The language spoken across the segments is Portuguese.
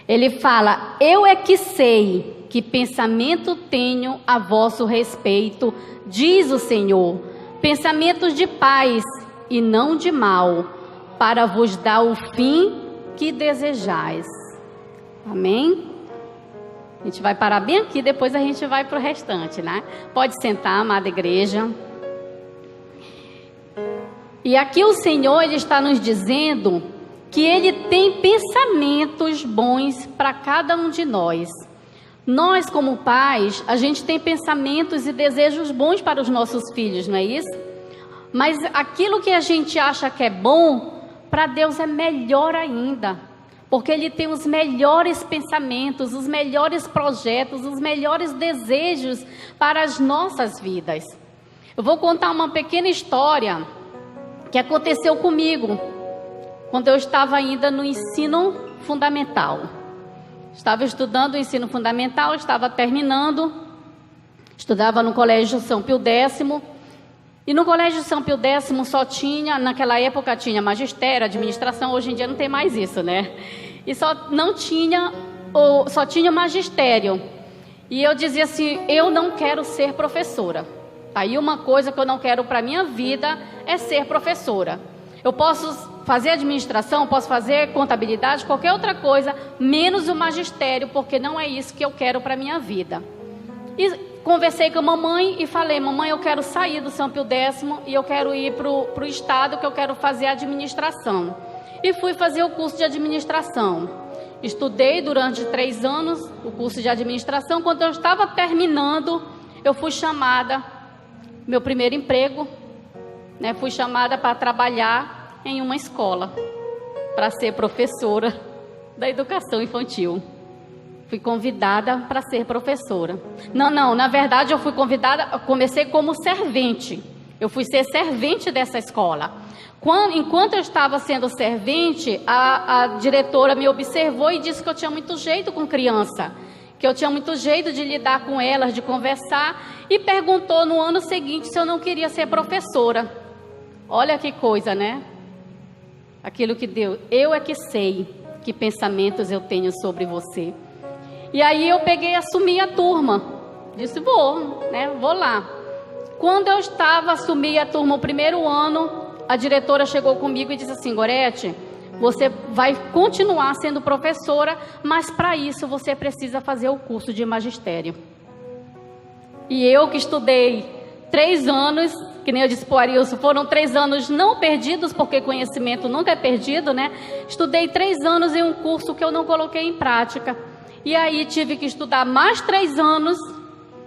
Ele fala: eu é que sei que pensamento tenho a vosso respeito, diz o Senhor, pensamentos de paz e não de mal, para vos dar o fim que desejais. Amém? A gente vai parar bem aqui, depois a gente vai para o restante, né? Pode sentar, amada igreja. E aqui o Senhor, Ele está nos dizendo que Ele tem pensamentos bons para cada um de nós. Nós, como pais, a gente tem pensamentos e desejos bons para os nossos filhos, não é isso? Mas aquilo que a gente acha que é bom, para Deus é melhor ainda. Porque Ele tem os melhores pensamentos, os melhores projetos, os melhores desejos para as nossas vidas. Eu vou contar uma pequena história que aconteceu comigo quando eu estava ainda no ensino fundamental. Estava estudando o ensino fundamental, estava terminando, estudava no Colégio São Pio X. E no Colégio São Pio X só tinha, naquela época tinha magistério, administração, hoje em dia não tem mais isso, né? E só tinha magistério. E eu dizia assim, eu não quero ser professora. Aí uma coisa que eu não quero para a minha vida é ser professora. Eu posso fazer administração, posso fazer contabilidade, qualquer outra coisa, menos o magistério, porque não é isso que eu quero para a minha vida. E conversei com a mamãe e falei, mamãe, eu quero sair do São Pio X e eu quero ir para o estado, que eu quero fazer administração. E fui fazer o curso de administração. Estudei durante 3 anos o curso de administração. Quando eu estava terminando, eu fui chamada, meu primeiro emprego, né, fui chamada para trabalhar em uma escola, para ser professora da educação infantil. Fui convidada para ser professora. Não, na verdade eu fui convidada, eu comecei como servente. Eu fui ser servente dessa escola. Enquanto eu estava sendo servente, a diretora me observou e disse que eu tinha muito jeito com criança, que eu tinha muito jeito de lidar com elas, de conversar, e perguntou no ano seguinte se eu não queria ser professora. Olha que coisa, né? Aquilo que Deus, eu é que sei que pensamentos eu tenho sobre você. E aí eu peguei e assumi a turma. Disse, vou lá. Quando eu assumi a turma o primeiro ano, a diretora chegou comigo e disse assim, Gorete, você vai continuar sendo professora, mas para isso você precisa fazer o curso de magistério. E eu que estudei 3 anos, que nem eu disse para o Arilson, foram 3 anos não perdidos, porque conhecimento nunca é perdido, né? Estudei 3 anos em um curso que eu não coloquei em prática. E aí tive que estudar mais 3 anos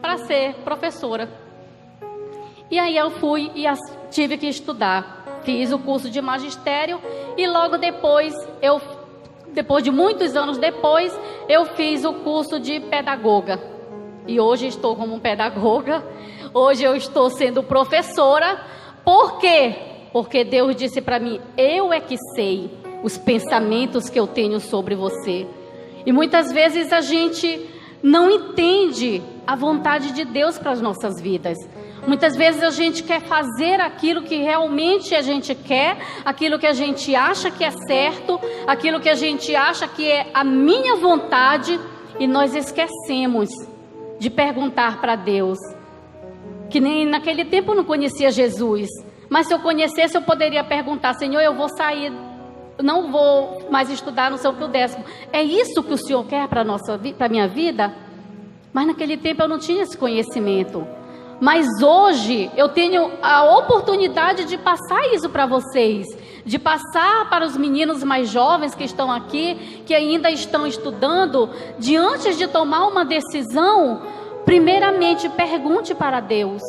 para ser professora. E aí eu fui e tive que estudar. Fiz o curso de magistério e logo depois de muitos anos depois, eu fiz o curso de pedagoga. E hoje estou como pedagoga, hoje eu estou sendo professora. Por quê? Porque Deus disse para mim, eu é que sei os pensamentos que eu tenho sobre você. E muitas vezes a gente não entende a vontade de Deus para as nossas vidas. Muitas vezes a gente quer fazer aquilo que realmente a gente quer, aquilo que a gente acha que é certo, aquilo que a gente acha que é a minha vontade, e nós esquecemos de perguntar para Deus. Que nem naquele tempo eu não conhecia Jesus, mas se eu conhecesse eu poderia perguntar, Senhor, eu vou sair, não vou mais estudar no São Pio X. É isso que o Senhor quer para a minha vida? Mas naquele tempo eu não tinha esse conhecimento. Mas hoje eu tenho a oportunidade de passar isso para vocês, de passar para os meninos mais jovens que estão aqui, que ainda estão estudando, de antes de tomar uma decisão, primeiramente pergunte para Deus,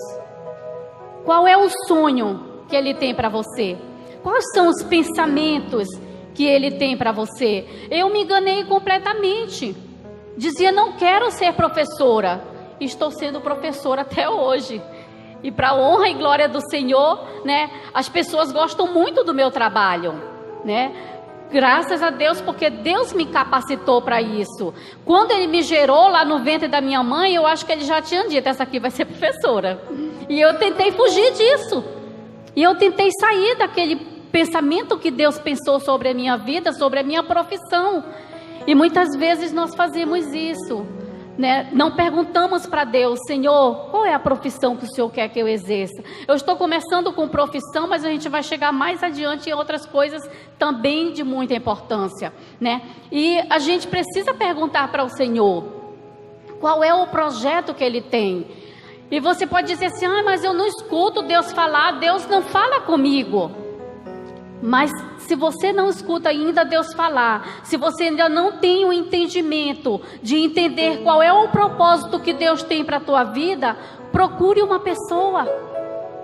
qual é o sonho que Ele tem para você? Quais são os pensamentos que Ele tem para você? Eu me enganei completamente, dizia não quero ser professora. Estou sendo professora até hoje. E para a honra e glória do Senhor, né? As pessoas gostam muito do meu trabalho, né? Graças a Deus, porque Deus me capacitou para isso. Quando Ele me gerou lá no ventre da minha mãe, eu acho que Ele já tinha dito, essa aqui vai ser professora. E eu tentei fugir disso. E eu tentei sair daquele pensamento que Deus pensou sobre a minha vida, sobre a minha profissão. E muitas vezes nós fazemos isso, né? Não perguntamos para Deus: Senhor, qual é a profissão que o Senhor quer que eu exerça? Eu estou começando com profissão, mas a gente vai chegar mais adiante em outras coisas também de muita importância, né? E a gente precisa perguntar para o Senhor qual é o projeto que Ele tem. E você pode dizer assim: mas eu não escuto Deus falar, Deus não fala comigo. Mas se você não escuta ainda Deus falar, se você ainda não tem o entendimento de entender qual é o propósito que Deus tem para a tua vida, procure uma pessoa,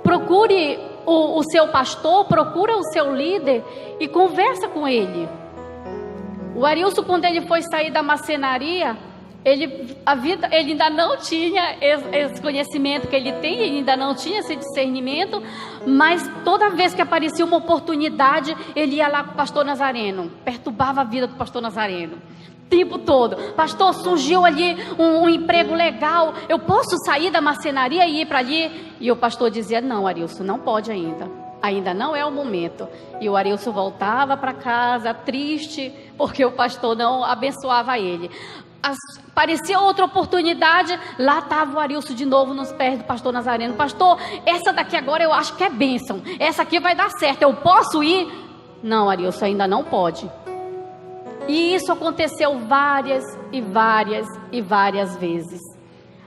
procure o seu pastor, procura o seu líder e conversa com ele. O Arilson, quando ele foi sair da marcenaria, ele ainda não tinha esse conhecimento que ele tem, ele ainda não tinha esse discernimento, mas toda vez que aparecia uma oportunidade, ele ia lá com o pastor Nazareno, perturbava a vida do pastor Nazareno, o tempo todo. Pastor, surgiu ali um emprego legal, eu posso sair da marcenaria e ir para ali? E o pastor dizia: não, Arilson, não pode ainda não é o momento. E o Arilson voltava para casa triste, porque o pastor não abençoava ele. Parecia outra oportunidade, lá estava o Arilson de novo nos pés do pastor Nazareno: pastor, essa daqui agora eu acho que é bênção, essa aqui vai dar certo, eu posso ir? Não, Arilson, ainda não pode. E isso aconteceu várias e várias e várias vezes,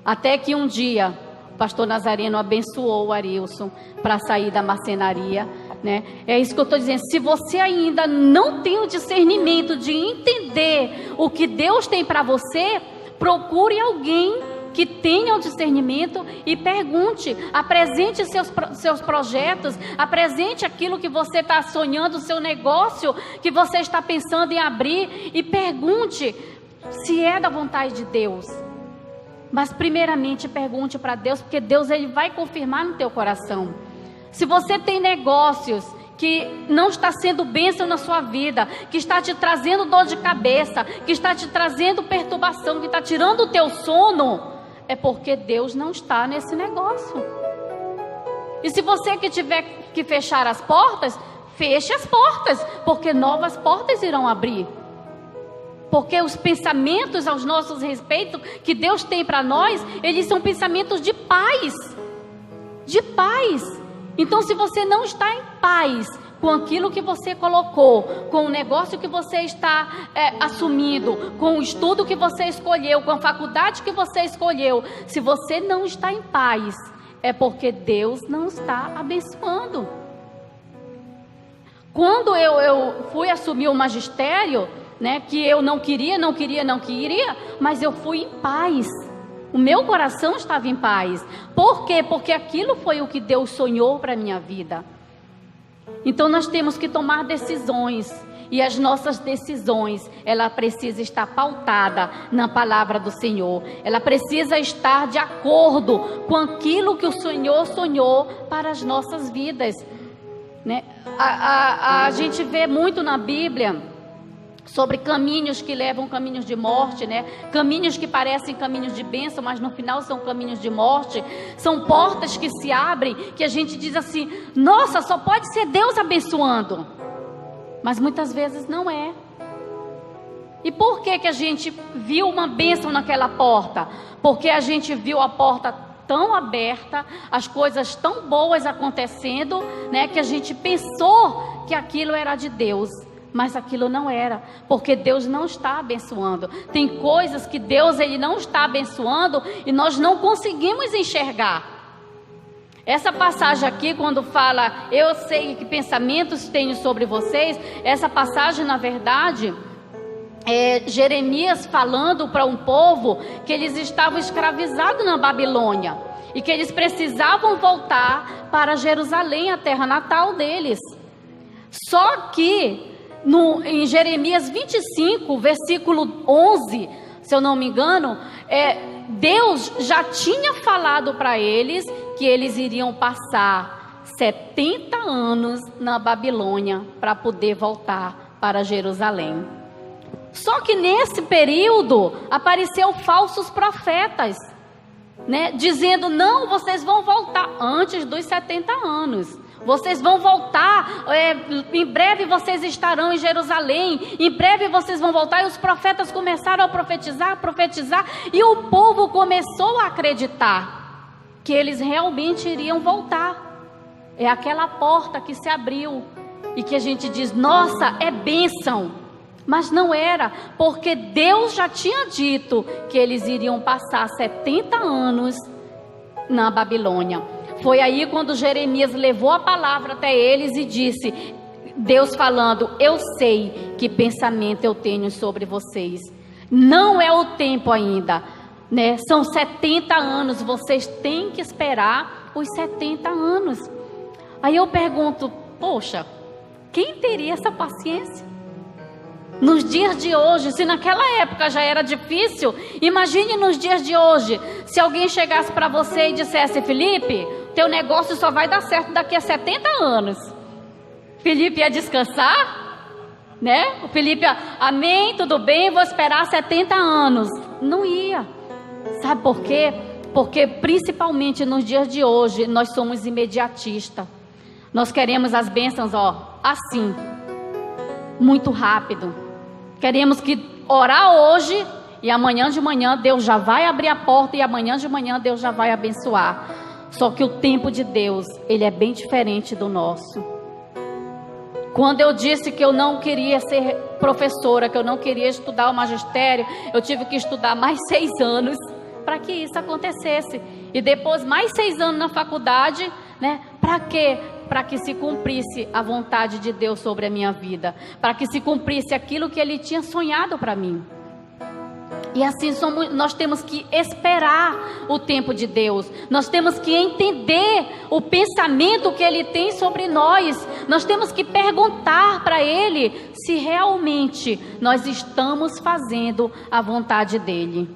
até que um dia o pastor Nazareno abençoou o Arilson para sair da marcenaria, né? É isso que eu estou dizendo. Se você ainda não tem o discernimento de entender o que Deus tem para você, procure alguém que tenha o discernimento e pergunte, apresente seus projetos, apresente aquilo que você está sonhando, o seu negócio que você está pensando em abrir, e pergunte se é da vontade de Deus. Mas primeiramente pergunte para Deus, porque Deus, Ele vai confirmar no teu coração. Se você tem negócios que não está sendo bênção na sua vida, que está te trazendo dor de cabeça, que está te trazendo perturbação, que está tirando o teu sono, é porque Deus não está nesse negócio. E se você que tiver que fechar as portas, feche as portas, porque novas portas irão abrir. Porque os pensamentos aos nossos respeitos que Deus tem para nós, eles são pensamentos de paz. De paz. Então, se você não está em paz com aquilo que você colocou, com o negócio que você está assumindo, com o estudo que você escolheu, com a faculdade que você escolheu, se você não está em paz, é porque Deus não está abençoando. Quando eu fui assumir o magistério, né, que eu não queria, mas eu fui em paz. O meu coração estava em paz. Por quê? Porque aquilo foi o que Deus sonhou para a minha vida. Então nós temos que tomar decisões. E as nossas decisões, ela precisa estar pautada na palavra do Senhor. Ela precisa estar de acordo com aquilo que o Senhor sonhou para as nossas vidas, né? A gente vê muito na Bíblia sobre caminhos que levam caminhos de morte, né? Caminhos que parecem caminhos de bênção, mas no final são caminhos de morte. São portas que se abrem, que a gente diz assim: nossa, só pode ser Deus abençoando. Mas muitas vezes não é. E por que a gente viu uma bênção naquela porta? Porque a gente viu a porta tão aberta, as coisas tão boas acontecendo, né? Que a gente pensou que aquilo era de Deus. Mas aquilo não era, porque Deus não está abençoando. Tem coisas que Deus, Ele não está abençoando e nós não conseguimos enxergar. Essa passagem aqui, quando fala, eu sei que pensamentos tenho sobre vocês, essa passagem, na verdade, é Jeremias falando para um povo que eles estavam escravizados na Babilônia e que eles precisavam voltar para Jerusalém, a terra natal deles. Só que em Jeremias 25, versículo 11, se eu não me engano, Deus já tinha falado para eles que eles iriam passar 70 anos na Babilônia para poder voltar para Jerusalém. Só que nesse período apareceu falsos profetas, né, dizendo: não, vocês vão voltar antes dos 70 anos. Vocês vão voltar, em breve vocês estarão em Jerusalém, em breve vocês vão voltar. E os profetas começaram a profetizar, e o povo começou a acreditar que eles realmente iriam voltar. É aquela porta que se abriu e que a gente diz, nossa, é bênção. Mas não era, porque Deus já tinha dito que eles iriam passar 70 anos na Babilônia. Foi aí quando Jeremias levou a palavra até eles e disse, Deus falando, eu sei que pensamento eu tenho sobre vocês. Não é o tempo ainda, né? São 70 anos, vocês têm que esperar os 70 anos. Aí eu pergunto, poxa, quem teria essa paciência? Nos dias de hoje, se naquela época já era difícil, imagine nos dias de hoje, se alguém chegasse para você e dissesse, Felipe, teu negócio só vai dar certo daqui a 70 anos. Felipe ia descansar, né? O Felipe, amém, tudo bem, vou esperar 70 anos. Não ia. Sabe por quê? Porque principalmente nos dias de hoje, nós somos imediatistas. Nós queremos as bênçãos, assim, muito rápido. Queremos que orar hoje e amanhã de manhã Deus já vai abrir a porta e amanhã de manhã Deus já vai abençoar. Só que o tempo de Deus, ele é bem diferente do nosso. Quando eu disse que eu não queria ser professora, que eu não queria estudar o magistério, eu tive que estudar mais 6 anos para que isso acontecesse. E depois mais 6 anos na faculdade, né? Para quê? Para que se cumprisse a vontade de Deus sobre a minha vida, para que se cumprisse aquilo que Ele tinha sonhado para mim. E assim nós temos que esperar o tempo de Deus, nós temos que entender o pensamento que Ele tem sobre nós, nós temos que perguntar para Ele se realmente nós estamos fazendo a vontade dEle.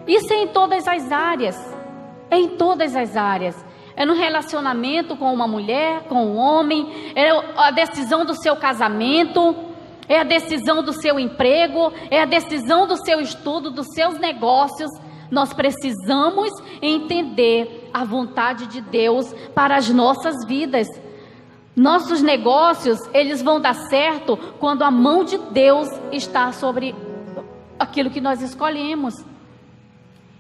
Isso é em todas as áreas, é no relacionamento com uma mulher, com um homem, é a decisão do seu casamento, é a decisão do seu emprego, é a decisão do seu estudo, dos seus negócios. Nós precisamos entender a vontade de Deus para as nossas vidas. Nossos negócios, eles vão dar certo quando a mão de Deus está sobre aquilo que nós escolhemos.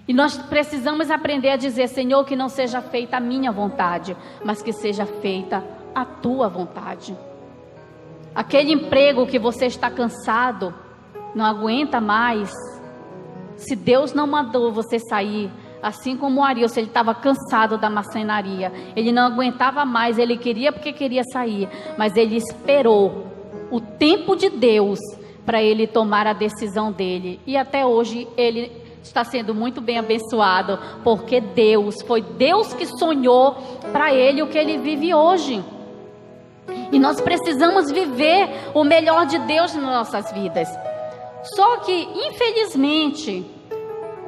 E nós precisamos aprender a dizer, Senhor, que não seja feita a minha vontade, mas que seja feita a tua vontade. Aquele emprego que você está cansado, não aguenta mais, se Deus não mandou você sair, assim como o Arilson, ele estava cansado da marcenaria, ele não aguentava mais, ele queria porque queria sair, mas ele esperou o tempo de Deus para ele tomar a decisão dele, e até hoje ele está sendo muito bem abençoado, porque foi Deus que sonhou para ele o que ele vive hoje. E nós precisamos viver o melhor de Deus nas nossas vidas. Só que, infelizmente,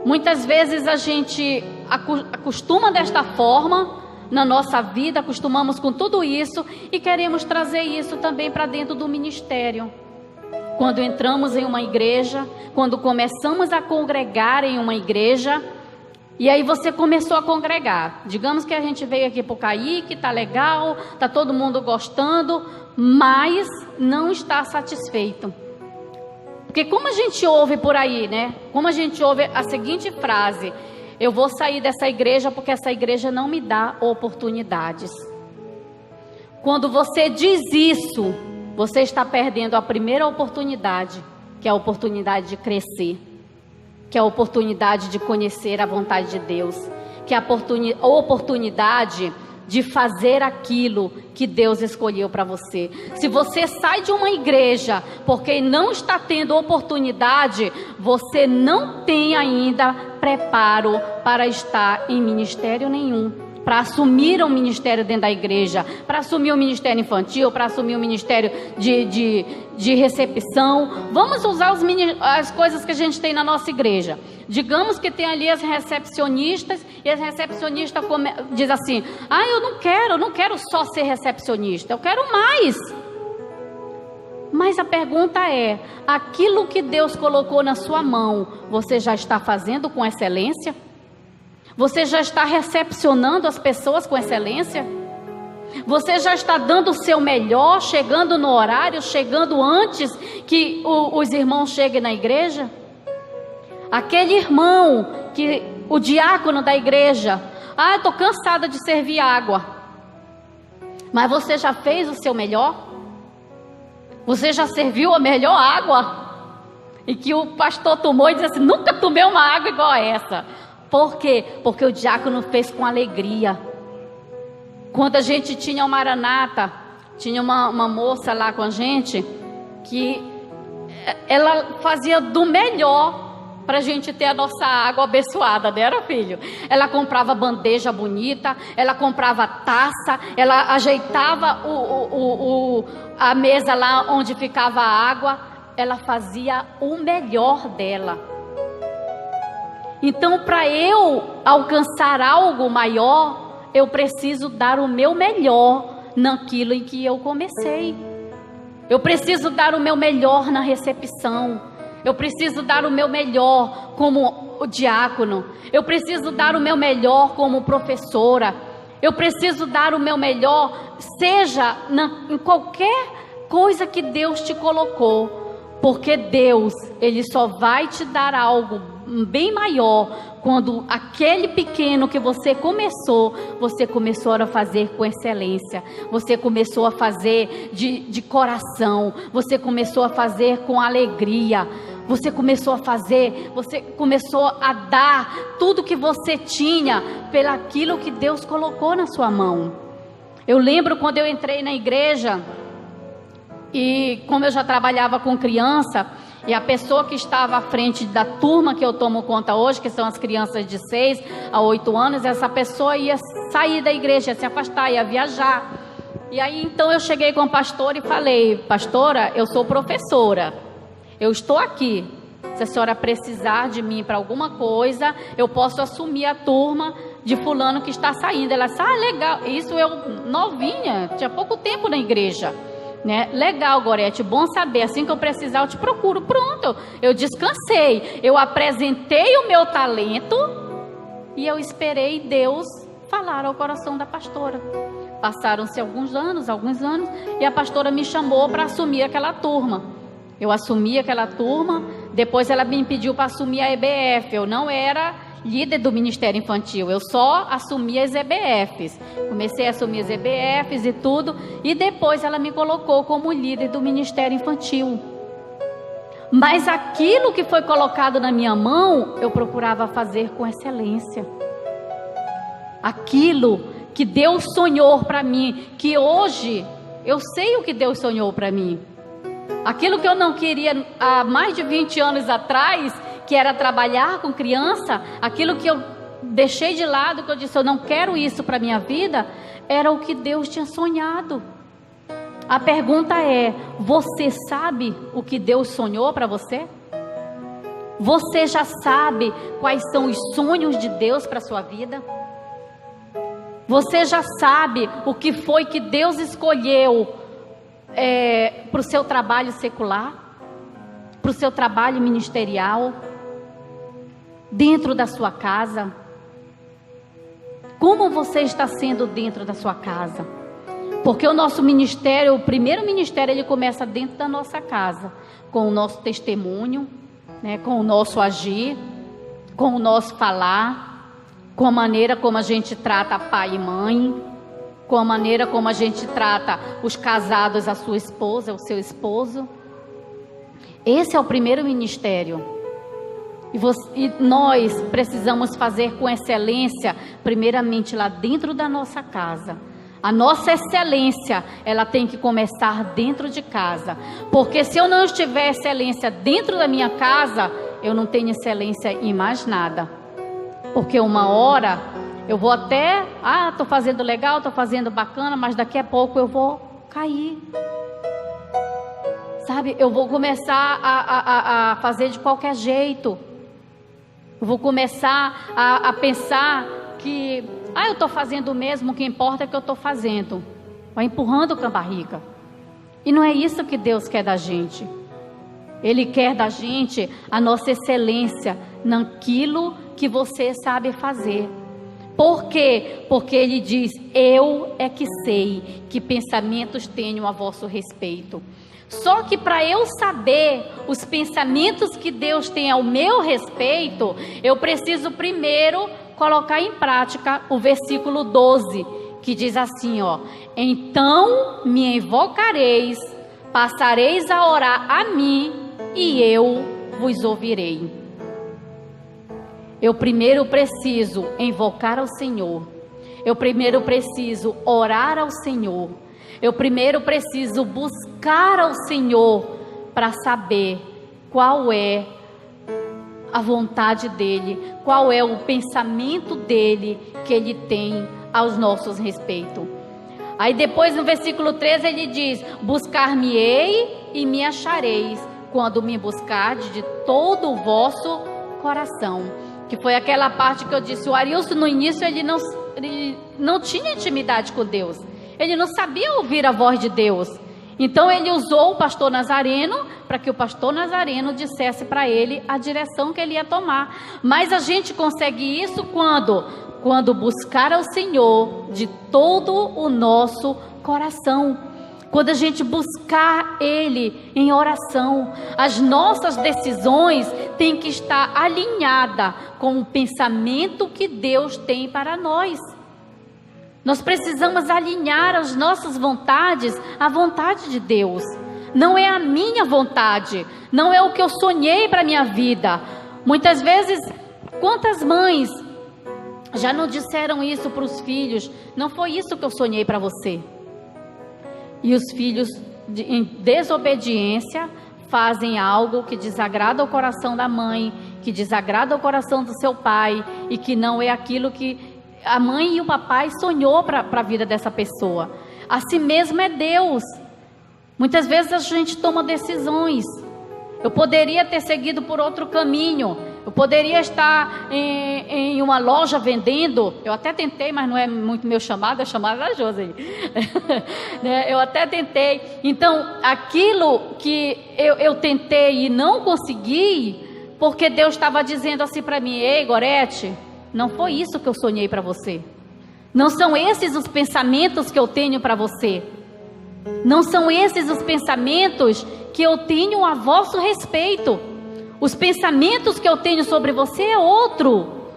muitas vezes a gente acostuma desta forma na nossa vida, acostumamos com tudo isso e queremos trazer isso também para dentro do ministério. Quando entramos em uma igreja, quando começamos a congregar em uma igreja, e aí você começou a congregar. Digamos que a gente veio aqui para o Caique, está legal, está todo mundo gostando, mas não está satisfeito. Porque como a gente ouve por aí, né? Como a gente ouve a seguinte frase, eu vou sair dessa igreja porque essa igreja não me dá oportunidades. Quando você diz isso, você está perdendo a primeira oportunidade, que é a oportunidade de crescer, que é a oportunidade de conhecer a vontade de Deus, que é a oportunidade de fazer aquilo que Deus escolheu para você. Se você sai de uma igreja porque não está tendo oportunidade, você não tem ainda preparo para estar em ministério nenhum, para assumir um ministério dentro da igreja, para assumir o ministério infantil, para assumir o ministério de recepção. Vamos usar as coisas que a gente tem na nossa igreja. Digamos que tem ali as recepcionistas, e as recepcionistas diz assim, eu não quero só ser recepcionista, eu quero mais. Mas a pergunta é, aquilo que Deus colocou na sua mão, você já está fazendo com excelência? Você já está recepcionando as pessoas com excelência? Você já está dando o seu melhor, chegando no horário, chegando antes que os irmãos cheguem na igreja? Aquele irmão, o diácono da igreja, estou cansada de servir água. Mas você já fez o seu melhor? Você já serviu a melhor água? E que o pastor tomou e disse assim, nunca tomei uma água igual a essa. Por quê? Porque o diácono fez com alegria. Quando a gente tinha o Maranata, tinha uma moça lá com a gente, que ela fazia do melhor para a gente ter a nossa água abençoada, né, era, filho? Ela comprava bandeja bonita, ela comprava taça, ela ajeitava a mesa lá onde ficava a água, ela fazia o melhor dela. Então, para eu alcançar algo maior, eu preciso dar o meu melhor naquilo em que eu comecei. Eu preciso dar o meu melhor na recepção. Eu preciso dar o meu melhor como o diácono. Eu preciso dar o meu melhor como professora. Eu preciso dar o meu melhor, seja em qualquer coisa que Deus te colocou. Porque Deus, Ele só vai te dar algo bem maior quando aquele pequeno que você começou a fazer com excelência. Você começou a fazer de coração. Você começou a fazer com alegria. Você começou a dar tudo que você tinha pelaquilo que Deus colocou na sua mão. Eu lembro quando eu entrei na igreja, e como eu já trabalhava com criança, e a pessoa que estava à frente da turma que eu tomo conta hoje, que são as crianças de 6 a 8 anos, essa pessoa ia sair da igreja, ia se afastar, ia viajar. E aí então eu cheguei com a pastora e falei, pastora, eu sou professora, eu estou aqui, se a senhora precisar de mim para alguma coisa, eu posso assumir a turma de fulano que está saindo. Ela disse, legal, isso eu novinha, tinha pouco tempo na igreja. Né? Legal, Gorete, bom saber, assim que eu precisar eu te procuro. Pronto, eu descansei, eu apresentei o meu talento e eu esperei Deus falar ao coração da pastora. Passaram-se alguns anos, e a pastora me chamou para assumir aquela turma. Eu assumi aquela turma, depois ela me pediu para assumir a EBF. Eu não era líder do Ministério Infantil, eu só assumi as EBFs. Comecei a assumir as EBFs e tudo, e depois ela me colocou como líder do Ministério Infantil. Mas aquilo que foi colocado na minha mão, eu procurava fazer com excelência. Aquilo que Deus sonhou para mim, que hoje eu sei o que Deus sonhou para mim. Aquilo que eu não queria há mais de 20 anos atrás, que era trabalhar com criança, aquilo que eu deixei de lado, que eu disse, eu não quero isso para a minha vida, era o que Deus tinha sonhado. A pergunta é, você sabe o que Deus sonhou para você? Você já sabe quais são os sonhos de Deus para a sua vida? Você já sabe o que foi que Deus escolheu para o seu trabalho secular? Para o seu trabalho ministerial? Dentro da sua casa? Como você está sendo dentro da sua casa? Porque o nosso ministério, o primeiro ministério, ele começa dentro da nossa casa, com o nosso testemunho, né, com o nosso agir, com o nosso falar, com a maneira como a gente trata pai e mãe, com a maneira como a gente trata os casados, a sua esposa, o seu esposo. Esse é o primeiro ministério. E nós precisamos fazer com excelência, primeiramente lá dentro da nossa casa. A nossa excelência, ela tem que começar dentro de casa. Porque se eu não estiver excelência dentro da minha casa, eu não tenho excelência em mais nada. Porque uma hora eu vou até, estou fazendo legal, estou fazendo bacana, mas daqui a pouco eu vou cair. Sabe, eu vou começar a fazer de qualquer jeito. Eu vou começar a pensar que, eu estou fazendo o mesmo, o que importa é que eu estou fazendo. Vai empurrando com a barriga. E não é isso que Deus quer da gente. Ele quer da gente a nossa excelência naquilo que você sabe fazer. Por quê? Porque ele diz: eu é que sei que pensamentos tenho a vosso respeito. Só que para eu saber os pensamentos que Deus tem ao meu respeito, eu preciso primeiro colocar em prática o versículo 12, que diz assim, ó: então me invocareis, passareis a orar a mim, e eu vos ouvirei. Eu primeiro preciso invocar ao Senhor. Eu primeiro preciso orar ao Senhor. Eu primeiro preciso buscar ao Senhor para saber qual é a vontade dEle, qual é o pensamento dEle que Ele tem aos nossos respeitos. Aí depois no versículo 13 ele diz: buscar-me-ei e me achareis, quando me buscardes de todo o vosso coração. Que foi aquela parte que eu disse, o Arilson no início ele não tinha intimidade com Deus. Ele não sabia ouvir a voz de Deus. Então ele usou o pastor Nazareno para que o pastor Nazareno dissesse para ele a direção que ele ia tomar. Mas a gente consegue isso quando buscar ao Senhor de todo o nosso coração. Quando a gente buscar Ele em oração, as nossas decisões têm que estar alinhadas com o pensamento que Deus tem para nós. Nós precisamos alinhar as nossas vontades à vontade de Deus. Não é a minha vontade, não é o que eu sonhei para a minha vida. Muitas vezes, quantas mães já não disseram isso para os filhos? Não foi isso que eu sonhei para você. E os filhos, em desobediência, fazem algo que desagrada o coração da mãe, que desagrada o coração do seu pai, e que não é aquilo que a mãe e o papai sonhou para a vida dessa pessoa. Assim mesmo é Deus. Muitas vezes a gente toma decisões. Eu poderia ter seguido por outro caminho. Eu poderia estar em uma loja vendendo. Eu até tentei, mas não é muito meu chamado, é chamado da Josi. Eu até tentei. Então, aquilo que eu tentei e não consegui, porque Deus estava dizendo assim para mim: ei, Gorete, não foi isso que eu sonhei para você. Não são esses os pensamentos que eu tenho para você. Não são esses os pensamentos que eu tenho a vosso respeito. Os pensamentos que eu tenho sobre você é outro.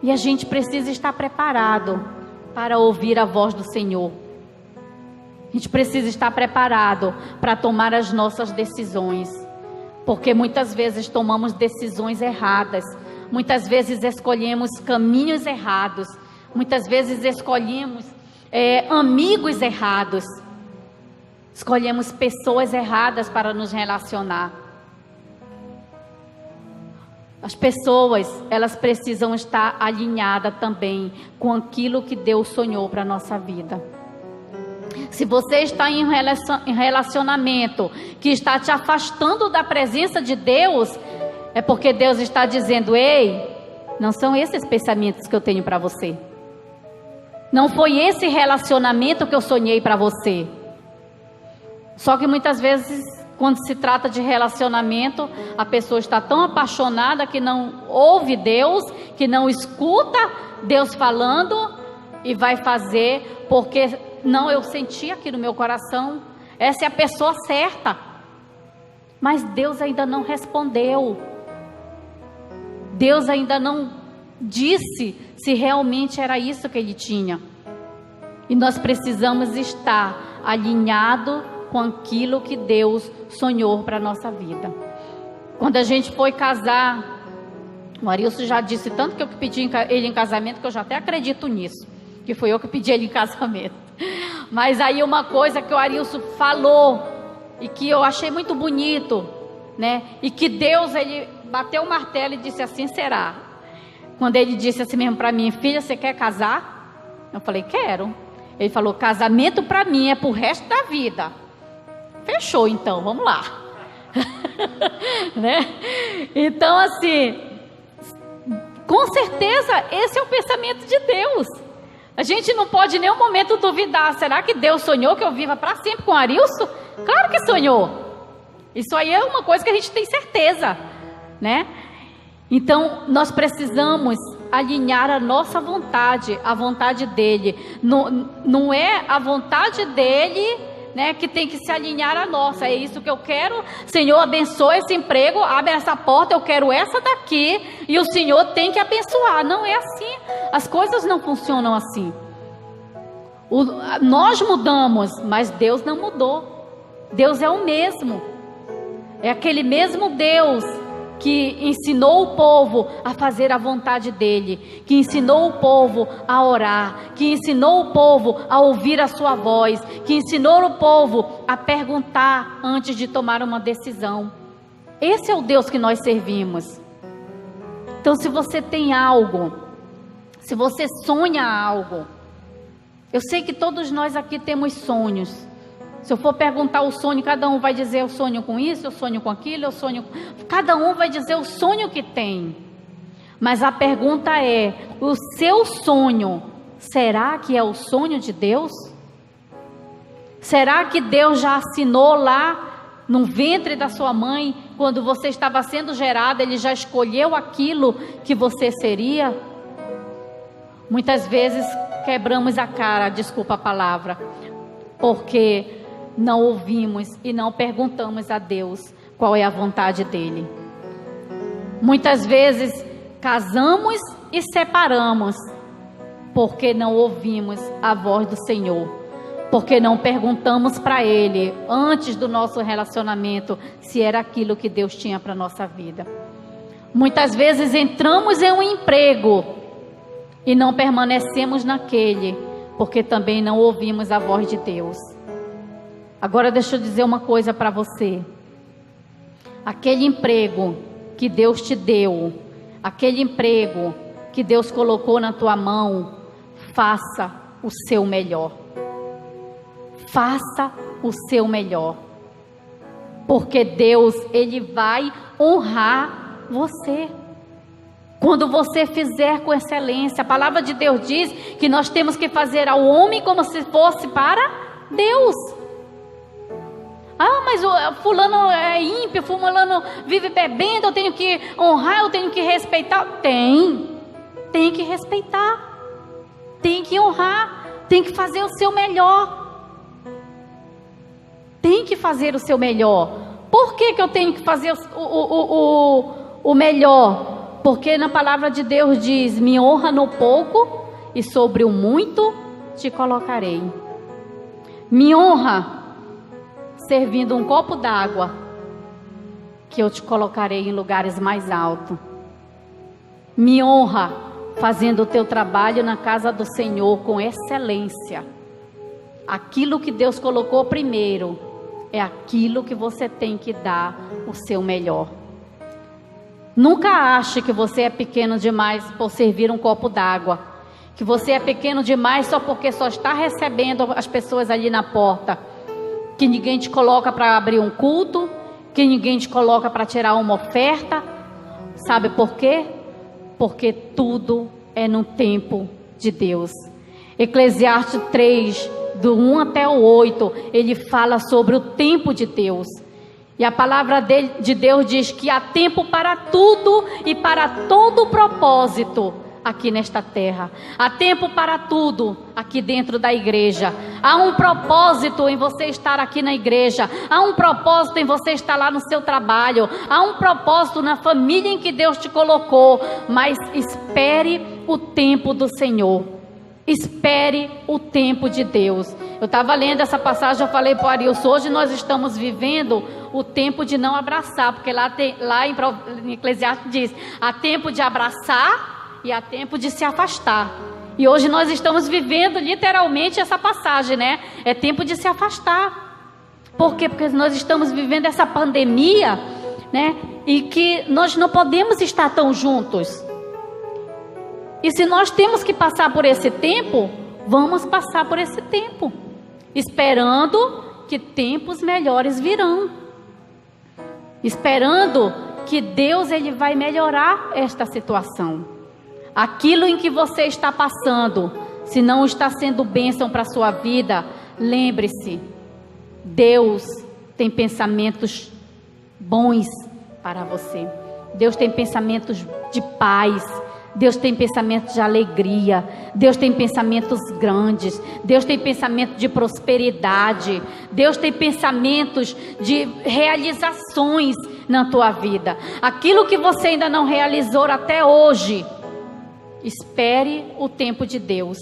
E a gente precisa estar preparado para ouvir a voz do Senhor. A gente precisa estar preparado para tomar as nossas decisões. Porque muitas vezes tomamos decisões erradas. Muitas vezes escolhemos caminhos errados. Muitas vezes escolhemos amigos errados. Escolhemos pessoas erradas para nos relacionar. As pessoas, elas precisam estar alinhadas também com aquilo que Deus sonhou para a nossa vida. Se você está em um relacionamento que está te afastando da presença de Deus, é porque Deus está dizendo: ei, não são esses pensamentos que eu tenho para você. Não foi esse relacionamento que eu sonhei para você. Só que muitas vezes, quando se trata de relacionamento, a pessoa está tão apaixonada que não ouve Deus, que não escuta Deus falando, e vai fazer porque não, eu senti aqui no meu coração, essa é a pessoa certa. Mas Deus ainda não respondeu. Deus ainda não disse se realmente era isso que Ele tinha. E nós precisamos estar alinhados com aquilo que Deus sonhou para a nossa vida. Quando a gente foi casar, o Arilson já disse tanto que eu pedi ele em casamento, que eu já até acredito nisso, que foi eu que pedi ele em casamento. Mas aí uma coisa que o Arilson falou, e que eu achei muito bonito, né? E que Deus, Ele bateu o martelo e disse: assim será. Quando Ele disse assim mesmo para mim: filha, você quer casar? Eu falei: quero. Ele falou: casamento para mim é pro resto da vida. Fechou, então, vamos lá. Né? Então, assim, com certeza, esse é o pensamento de Deus. A gente não pode em nenhum momento duvidar. Será que Deus sonhou que eu viva para sempre com o Arilson? Claro que sonhou. Isso aí é uma coisa que a gente tem certeza, né? Então, nós precisamos alinhar a nossa vontade à vontade dele. Não é a vontade dele, né, que tem que se alinhar à nossa. É isso que eu quero. Senhor, abençoa esse emprego, abre essa porta, eu quero essa daqui, e o Senhor tem que abençoar. Não é assim. As coisas não funcionam assim. Nós mudamos, mas Deus não mudou. Deus é o mesmo. É aquele mesmo Deus que ensinou o povo a fazer a vontade dele, que ensinou o povo a orar, que ensinou o povo a ouvir a sua voz, que ensinou o povo a perguntar antes de tomar uma decisão. Esse é o Deus que nós servimos. Então, se você tem algo, se você sonha algo, eu sei que todos nós aqui temos sonhos. Se eu for perguntar o sonho, cada um vai dizer: eu sonho com isso, eu sonho com aquilo, eu sonho... Cada um vai dizer o sonho que tem. Mas a pergunta é: o seu sonho, será que é o sonho de Deus? Será que Deus já assinou lá no ventre da sua mãe, quando você estava sendo gerada, Ele já escolheu aquilo que você seria? Muitas vezes quebramos a cara, desculpa a palavra, porque não ouvimos e não perguntamos a Deus qual é a vontade dEle. Muitas vezes casamos e separamos, porque não ouvimos a voz do Senhor, porque não perguntamos para Ele, antes do nosso relacionamento, se era aquilo que Deus tinha para a nossa vida. Muitas vezes entramos em um emprego e não permanecemos naquele, porque também não ouvimos a voz de Deus. Agora deixa eu dizer uma coisa para você. Aquele emprego que Deus te deu, aquele emprego que Deus colocou na tua mão, faça o seu melhor. Faça o seu melhor. Porque Deus, Ele vai honrar você. Quando você fizer com excelência. A palavra de Deus diz que nós temos que fazer ao homem como se fosse para Deus. Ah, mas o fulano é ímpio, fulano vive bebendo, eu tenho que honrar, eu tenho que respeitar. Tem que respeitar, tem que honrar, tem que fazer o seu melhor. Tem que fazer o seu melhor. Por que eu tenho que fazer o melhor? Porque na palavra de Deus diz: me honra no pouco e sobre o muito te colocarei. Me honra servindo um copo d'água, que eu te colocarei em lugares mais altos. Me honra fazendo o teu trabalho na casa do Senhor com excelência. Aquilo que Deus colocou primeiro é aquilo que você tem que dar o seu melhor. Nunca ache que você é pequeno demais por servir um copo d'água, que você é pequeno demais só porque só está recebendo as pessoas ali na porta, que ninguém te coloca para abrir um culto, que ninguém te coloca para tirar uma oferta. Sabe por quê? Porque tudo é no tempo de Deus. Eclesiastes 3, do 1 até o 8, ele fala sobre o tempo de Deus. E a palavra de Deus diz que há tempo para tudo e para todo propósito aqui nesta terra. Há tempo para tudo aqui dentro da igreja. Há um propósito em você estar aqui na igreja. Há um propósito em você estar lá no seu trabalho. Há um propósito na família em que Deus te colocou. Mas espere o tempo do Senhor. Espere o tempo de Deus. Eu estava lendo essa passagem, eu falei para o Arilson, hoje nós estamos vivendo o tempo de não abraçar, porque lá em Eclesiastes diz, há tempo de abraçar e há tempo de se afastar. E hoje nós estamos vivendo literalmente essa passagem, né? É tempo de se afastar. Por quê? Porque nós estamos vivendo essa pandemia, né? E que nós não podemos estar tão juntos. E se nós temos que passar por esse tempo, vamos passar por esse tempo, esperando que tempos melhores virão, esperando que Deus ele vai melhorar esta situação. Aquilo em que você está passando, se não está sendo bênção para a sua vida, lembre-se, Deus tem pensamentos bons para você. Deus tem pensamentos de paz. Deus tem pensamentos de alegria, Deus tem pensamentos grandes, Deus tem pensamento de prosperidade, Deus tem pensamentos de realizações na tua vida. Aquilo que você ainda não realizou até hoje, espere o tempo de Deus,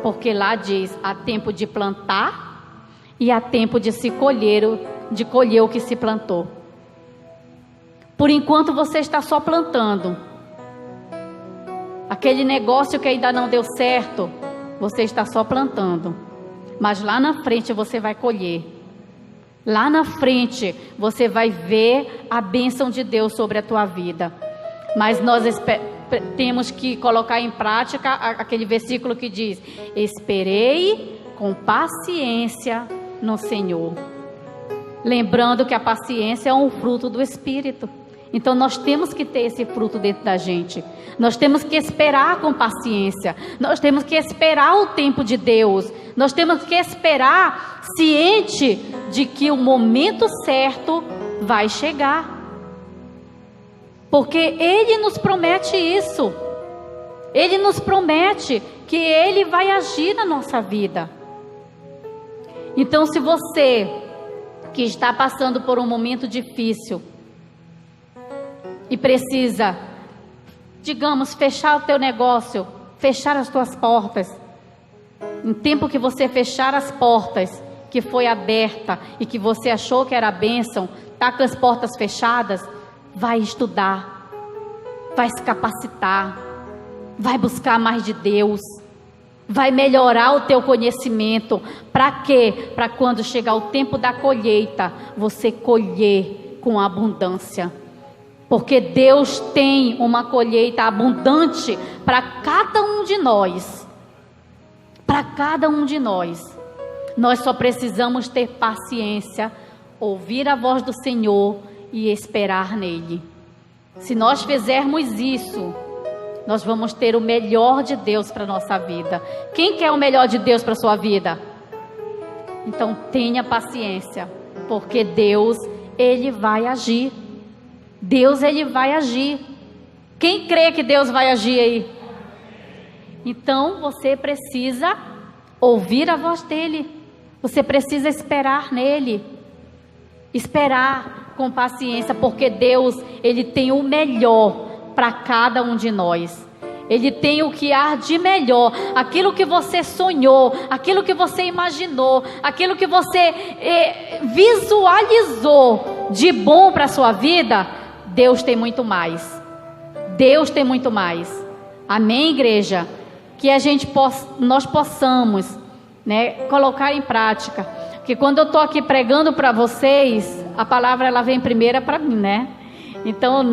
porque lá diz, há tempo de plantar e há tempo de colher o que se plantou. Por enquanto você está só plantando. Aquele negócio que ainda não deu certo, você está só plantando. Mas lá na frente você vai colher. Lá na frente você vai ver a bênção de Deus sobre a tua vida. Mas nós temos que colocar em prática aquele versículo que diz: esperei com paciência no Senhor. Lembrando que a paciência é um fruto do Espírito. Então nós temos que ter esse fruto dentro da gente. Nós temos que esperar com paciência. Nós temos que esperar o tempo de Deus. Nós temos que esperar ciente de que o momento certo vai chegar. Porque Ele nos promete isso. Ele nos promete que Ele vai agir na nossa vida. Então, se você que está passando por um momento difícil e precisa, digamos, fechar o teu negócio, fechar as tuas portas, em tempo que você fechar as portas que foi aberta e que você achou que era bênção, está com as portas fechadas, vai estudar, vai se capacitar, vai buscar mais de Deus, vai melhorar o teu conhecimento. Para quê? Para quando chegar o tempo da colheita, você colher com abundância. Porque Deus tem uma colheita abundante para cada um de nós. Para cada um de nós. Nós só precisamos ter paciência, ouvir a voz do Senhor e esperar nele. Se nós fizermos isso, nós vamos ter o melhor de Deus para a nossa vida. Quem quer o melhor de Deus para a sua vida? Então tenha paciência, porque Deus, Ele vai agir. Deus, Ele vai agir. Quem crê que Deus vai agir aí? Então você precisa ouvir a voz dEle. Você precisa esperar nele. Esperar com paciência, porque Deus, Ele tem o melhor para cada um de nós. Ele tem o que há de melhor. Aquilo que você sonhou, aquilo que você imaginou, aquilo que você visualizou de bom para a sua vida, Deus tem muito mais. Deus tem muito mais. Amém, igreja? Que nós possamos, colocar em prática. Porque quando eu estou aqui pregando para vocês, a palavra ela vem primeira para mim, né? Então,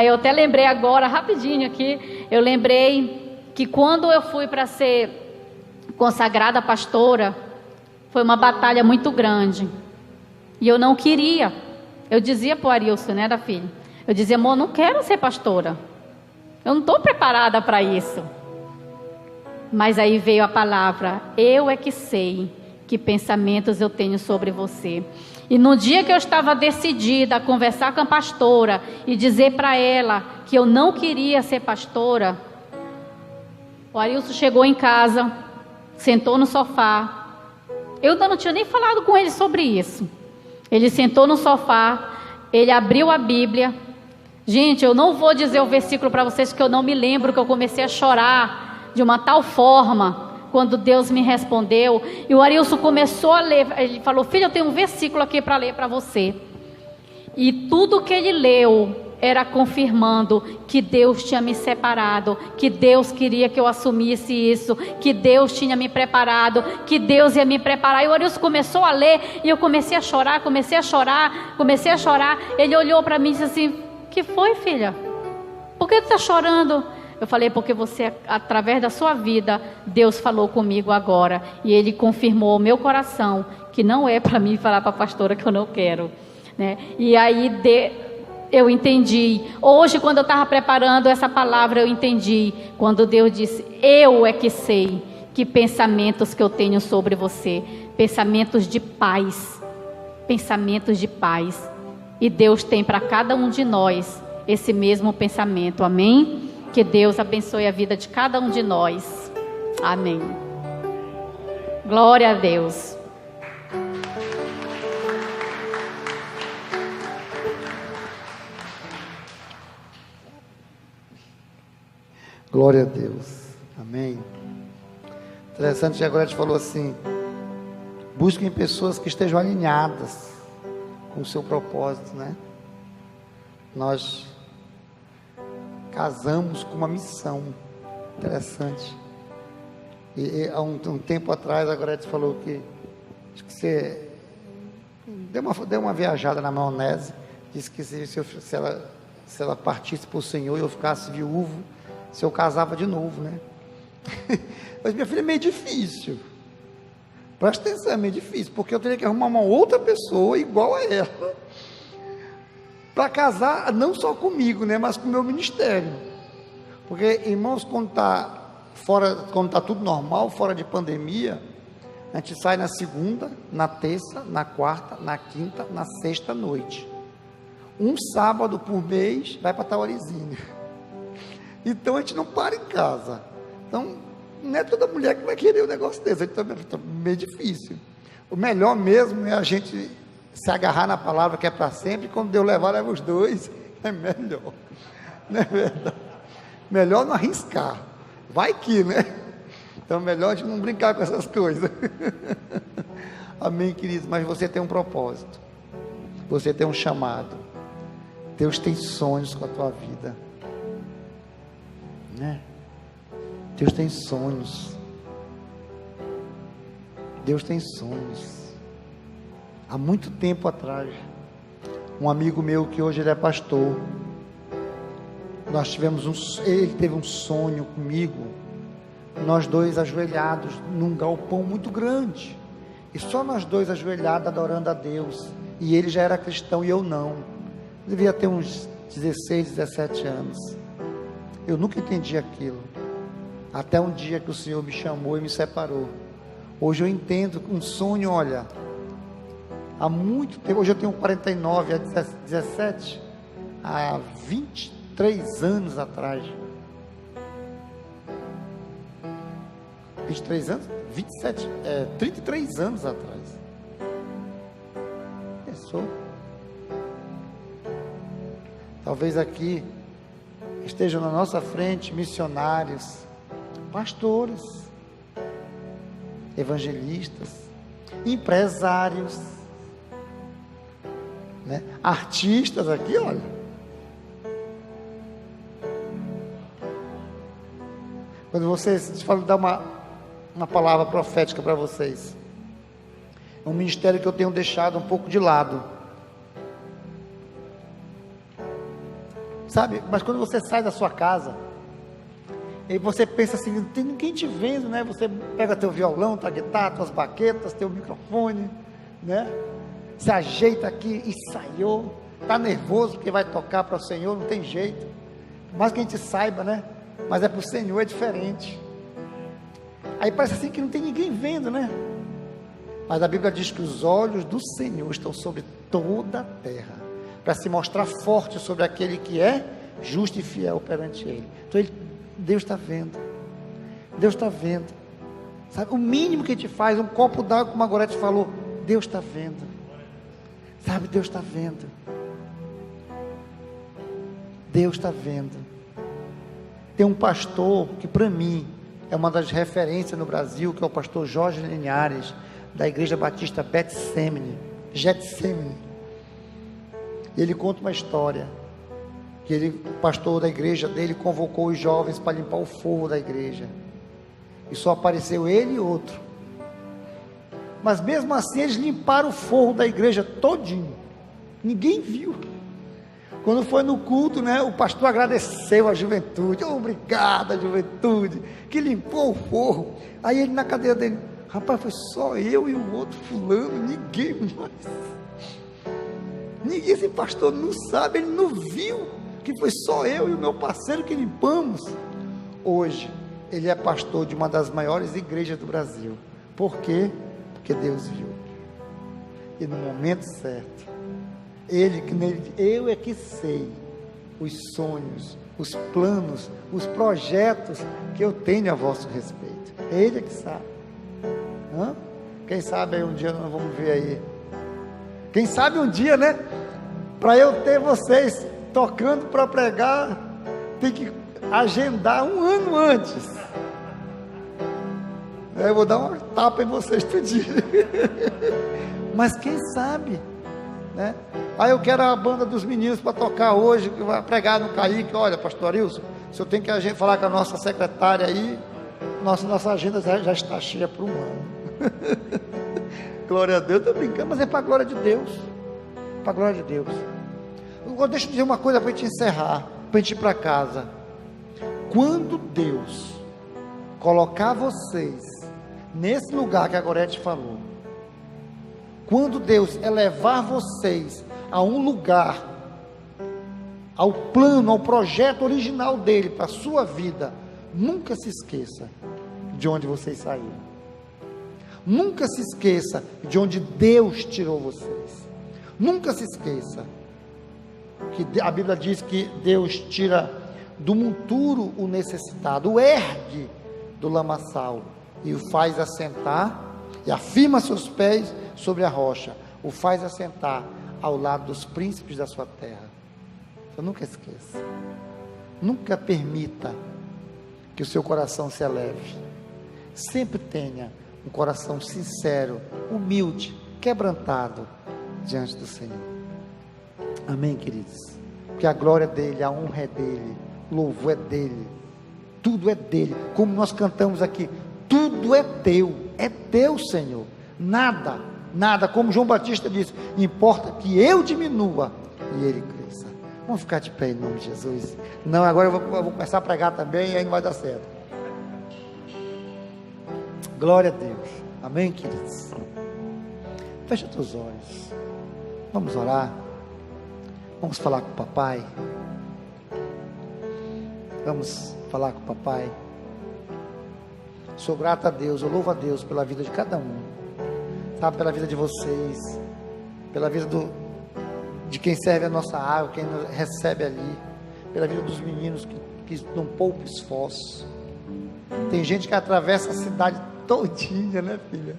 eu até lembrei agora, rapidinho aqui, eu lembrei que quando eu fui para ser consagrada pastora, foi uma batalha muito grande. E eu não queria. Eu dizia para o Arilson, da filha, eu dizia: amor, não quero ser pastora. Eu não estou preparada para isso. Mas aí veio a palavra: eu é que sei que pensamentos eu tenho sobre você. E no dia que eu estava decidida a conversar com a pastora e dizer para ela que eu não queria ser pastora, o Arilson chegou em casa, sentou no sofá. Eu ainda não tinha nem falado com ele sobre isso. Ele sentou no sofá, ele abriu a Bíblia. Gente, eu não vou dizer o versículo para vocês, que eu não me lembro, que eu comecei a chorar de uma tal forma quando Deus me respondeu. E o Arilson começou a ler. Ele falou: filho, eu tenho um versículo aqui para ler para você. E tudo que ele leu era confirmando que Deus tinha me separado, que Deus queria que eu assumisse isso, que Deus tinha me preparado, que Deus ia me preparar. E o Arilson começou a ler e eu comecei a chorar. Ele olhou para mim e disse assim: que foi, filha? Por que tu está chorando? Eu falei: porque você, através da sua vida, Deus falou comigo agora. E Ele confirmou o meu coração que não é para mim falar para a pastora que eu não quero, E aí eu entendi. Hoje, quando eu estava preparando essa palavra, eu entendi. Quando Deus disse: eu é que sei que pensamentos que eu tenho sobre você. Pensamentos de paz. Pensamentos de paz. E Deus tem para cada um de nós esse mesmo pensamento. Amém? Que Deus abençoe a vida de cada um de nós. Amém. Glória a Deus. Glória a Deus. Amém. Interessante que agora a gente falou assim: busquem pessoas que estejam alinhadas com o seu propósito, né? Nós casamos com uma missão. Interessante. E há um tempo atrás a Gorete falou que acho que você deu uma viajada na maionese, disse que se ela partisse para o Senhor e eu ficasse viúvo, se eu casava de novo, né? Mas minha filha, é meio difícil. Presta atenção, é meio difícil, porque eu teria que arrumar uma outra pessoa igual a ela para casar, não só comigo, né, mas com o meu ministério. Porque, irmãos, quando está tudo normal, fora de pandemia, a gente sai na segunda, na terça, na quarta, na quinta, na sexta noite. Um sábado por mês vai para Taurizinho. Então a gente não para em casa. Então não é toda mulher que vai querer um negócio desse. Então é meio difícil. O melhor mesmo é a gente se agarrar na palavra que é para sempre. E quando Deus levar, leva os dois. É melhor. Não é verdade? Melhor não arriscar. Vai que, né? Então melhor a gente não brincar com essas coisas. Amém, queridos? Mas você tem um propósito. Você tem um chamado. Deus tem sonhos com a tua vida. Né? Deus tem sonhos. Deus tem sonhos. Há muito tempo atrás, um amigo meu que hoje ele é pastor, ele teve um sonho comigo, nós dois ajoelhados num galpão muito grande, e só nós dois ajoelhados adorando a Deus, e ele já era cristão e eu não. Devia ter uns 16, 17 anos. Eu nunca entendi aquilo, até um dia que o Senhor me chamou e me separou. Hoje eu entendo um sonho, olha, há muito tempo. Hoje eu tenho 49, há 17, há 23 anos atrás. 23 anos? 27, 33 anos atrás. Pensou? Talvez aqui estejam na nossa frente missionários, pastores, evangelistas, empresários, né? Artistas aqui, olha. Quando vocês falam, dar uma palavra profética para vocês, é um ministério que eu tenho deixado um pouco de lado, sabe? Mas quando você sai da sua casa e você pensa assim, não tem ninguém te vendo, né? Você pega teu violão, tua guitarra, tuas baquetas, teu microfone, né? Se ajeita aqui, ensaiou, está nervoso porque vai tocar para o Senhor, não tem jeito, mas que a gente saiba, né? Mas é para o Senhor, é diferente. Aí parece assim que não tem ninguém vendo, né? Mas a Bíblia diz que os olhos do Senhor estão sobre toda a terra, para se mostrar forte sobre aquele que é justo e fiel perante Ele. Então Deus está vendo. Deus está vendo. Sabe, o mínimo que a gente faz, um copo d'água, como a Gorete falou, Deus está vendo. Sabe, Deus está vendo. Deus está vendo. Tem um pastor que para mim é uma das referências no Brasil, que é o pastor Jorge Linhares, da Igreja Batista Getsemane. Ele conta uma história, que ele, pastor da igreja dele, convocou os jovens para limpar o forro da igreja, e só apareceu ele e outro, mas mesmo assim eles limparam o forro da igreja todinho, ninguém viu. Quando foi no culto, né, o pastor agradeceu a juventude, obrigado a juventude, que limpou o forro. Aí ele na cadeira dele, rapaz, foi só eu e o outro fulano, ninguém mais. Ninguém, esse pastor não sabe, ele não viu que foi só eu e o meu parceiro que limpamos. Hoje, ele é pastor de uma das maiores igrejas do Brasil. Por quê? Porque Deus viu. E no momento certo, eu é que sei os sonhos os planos, os projetos que eu tenho a vosso respeito. É Ele que sabe. Quem sabe aí um dia nós vamos ver aí. Quem sabe um dia, né? Para eu ter vocês tocando para pregar, tem que agendar um ano antes. Eu vou dar uma tapa em vocês tudinho. Mas quem sabe, né? Aí eu quero a banda dos meninos para tocar hoje, que vai pregar no Caíque. Olha, pastor Arilson, se eu tenho que falar com a nossa secretária aí, nossa agenda já está cheia para um ano. Glória a Deus, estou brincando, mas é para a glória de Deus. Para a glória de Deus. Agora deixa eu dizer uma coisa para a gente encerrar, para a gente ir para casa. Quando Deus colocar vocês nesse lugar que a Gorete falou, quando Deus elevar vocês a um lugar, ao plano, ao projeto original dele para a sua vida, nunca se esqueça de onde vocês saíram. Nunca se esqueça de onde Deus tirou vocês. Nunca se esqueça que a Bíblia diz que Deus tira do monturo o necessitado, o ergue do lamaçal e o faz assentar, e afirma seus pés sobre a rocha, o faz assentar ao lado dos príncipes da sua terra. Então nunca esqueça, nunca permita que o seu coração se eleve. Sempre tenha um coração sincero, humilde, quebrantado diante do Senhor. Amém, queridos? Porque a glória dele, a honra é dele, o louvor é dele, tudo é dele. Como nós cantamos aqui, tudo é teu, Senhor. Nada, como João Batista disse, importa que eu diminua e ele cresça. Vamos ficar de pé em nome de Jesus. Não, agora eu vou começar a pregar também e aí não vai dar certo. Glória a Deus. Amém, queridos? Fecha teus olhos. Vamos orar. Vamos falar com o papai. Vamos falar com o papai. Sou grato a Deus, eu louvo a Deus pela vida de cada um, sabe, pela vida de vocês, pela vida de quem serve a nossa água, quem recebe ali, pela vida dos meninos que não poupam esforço. Tem gente que atravessa a cidade todinha, né, filha?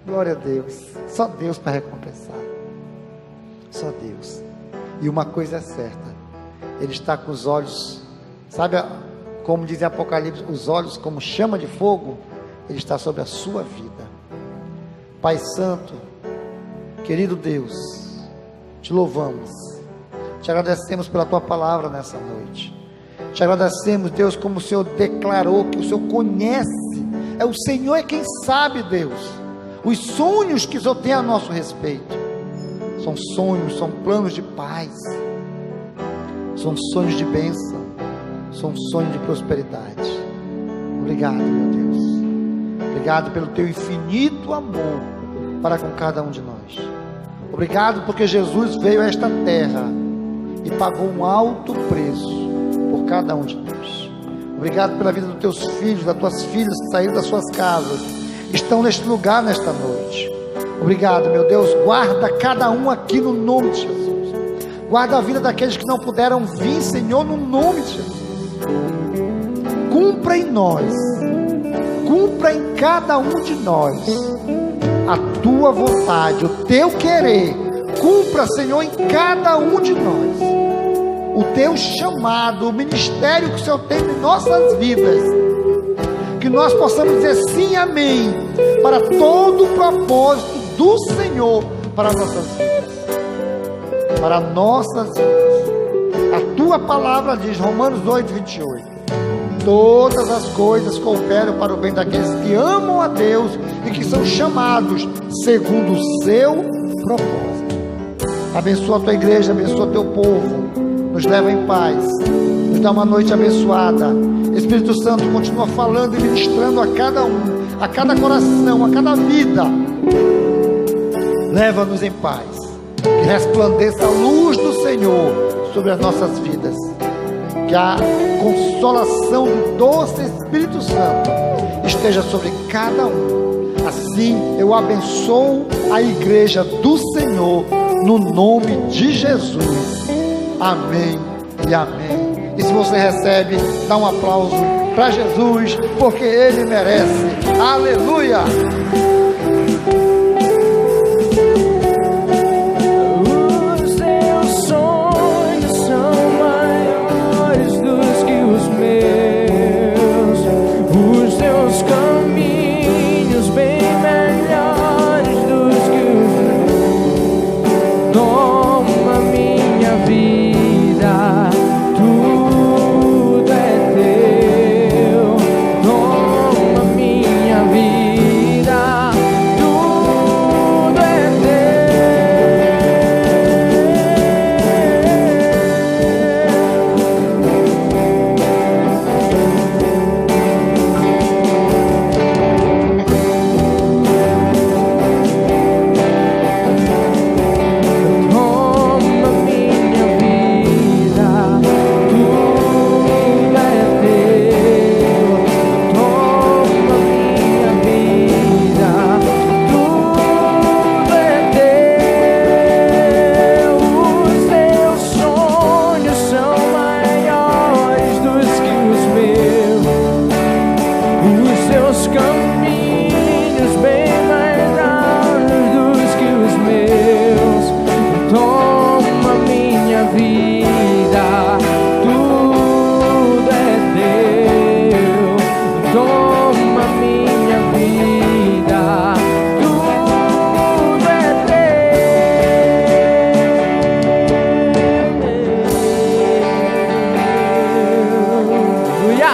Glória a Deus. Só Deus para recompensar. Só Deus. E uma coisa é certa, Ele está com os olhos, sabe, como diz em Apocalipse, os olhos como chama de fogo. Ele está sobre a sua vida. Pai Santo, querido Deus, te louvamos, te agradecemos pela tua palavra nessa noite. Te agradecemos, Deus, como o Senhor declarou que o Senhor conhece, o Senhor é quem sabe, Deus, os sonhos que o Senhor tem a nosso respeito. São sonhos, são planos de paz, são sonhos de bênção, são sonhos de prosperidade. Obrigado, meu Deus. Obrigado pelo teu infinito amor para com cada um de nós. Obrigado porque Jesus veio a esta terra e pagou um alto preço por cada um de nós. Obrigado pela vida dos teus filhos, das tuas filhas que saíram das suas casas, estão neste lugar nesta noite. Obrigado, meu Deus. Guarda cada um aqui no nome de Jesus. Guarda a vida daqueles que não puderam vir, Senhor, no nome de Jesus. Cumpra em nós, cumpra em cada um de nós a tua vontade, o teu querer. Cumpra, Senhor, em cada um de nós o teu chamado, o ministério que o Senhor tem em nossas vidas. Que nós possamos dizer sim, amém, para todo o propósito do Senhor para nossas vidas, para nossas vidas. A tua palavra diz, Romanos 8:28, todas as coisas cooperam para o bem daqueles que amam a Deus e que são chamados segundo o seu propósito. Abençoa a tua igreja, abençoa o teu povo, nos leva em paz, nos dá uma noite abençoada. Espírito Santo, continua falando e ministrando a cada um, a cada coração, a cada vida. Leva-nos em paz, que resplandeça a luz do Senhor sobre as nossas vidas, que a consolação do doce Espírito Santo esteja sobre cada um. Assim eu abençoo a igreja do Senhor, no nome de Jesus. Amém e amém. E se você recebe, dá um aplauso para Jesus, porque Ele merece. Aleluia! Os teus sonhos são maiores dos que os meus, os teus caminhos bem melhores dos que os meus. Toma minha vida, tudo é teu. Toma minha vida, tudo é Toma minha vida, tudo é teu. Toma minha vida, tudo é teu. Os teus sonhos são maiores dos que os meus, os teus caminhos bem mais altos dos que os meus. Toma minha vida, tudo é teu. Toma minha vida, tudo é teu. Aleluia!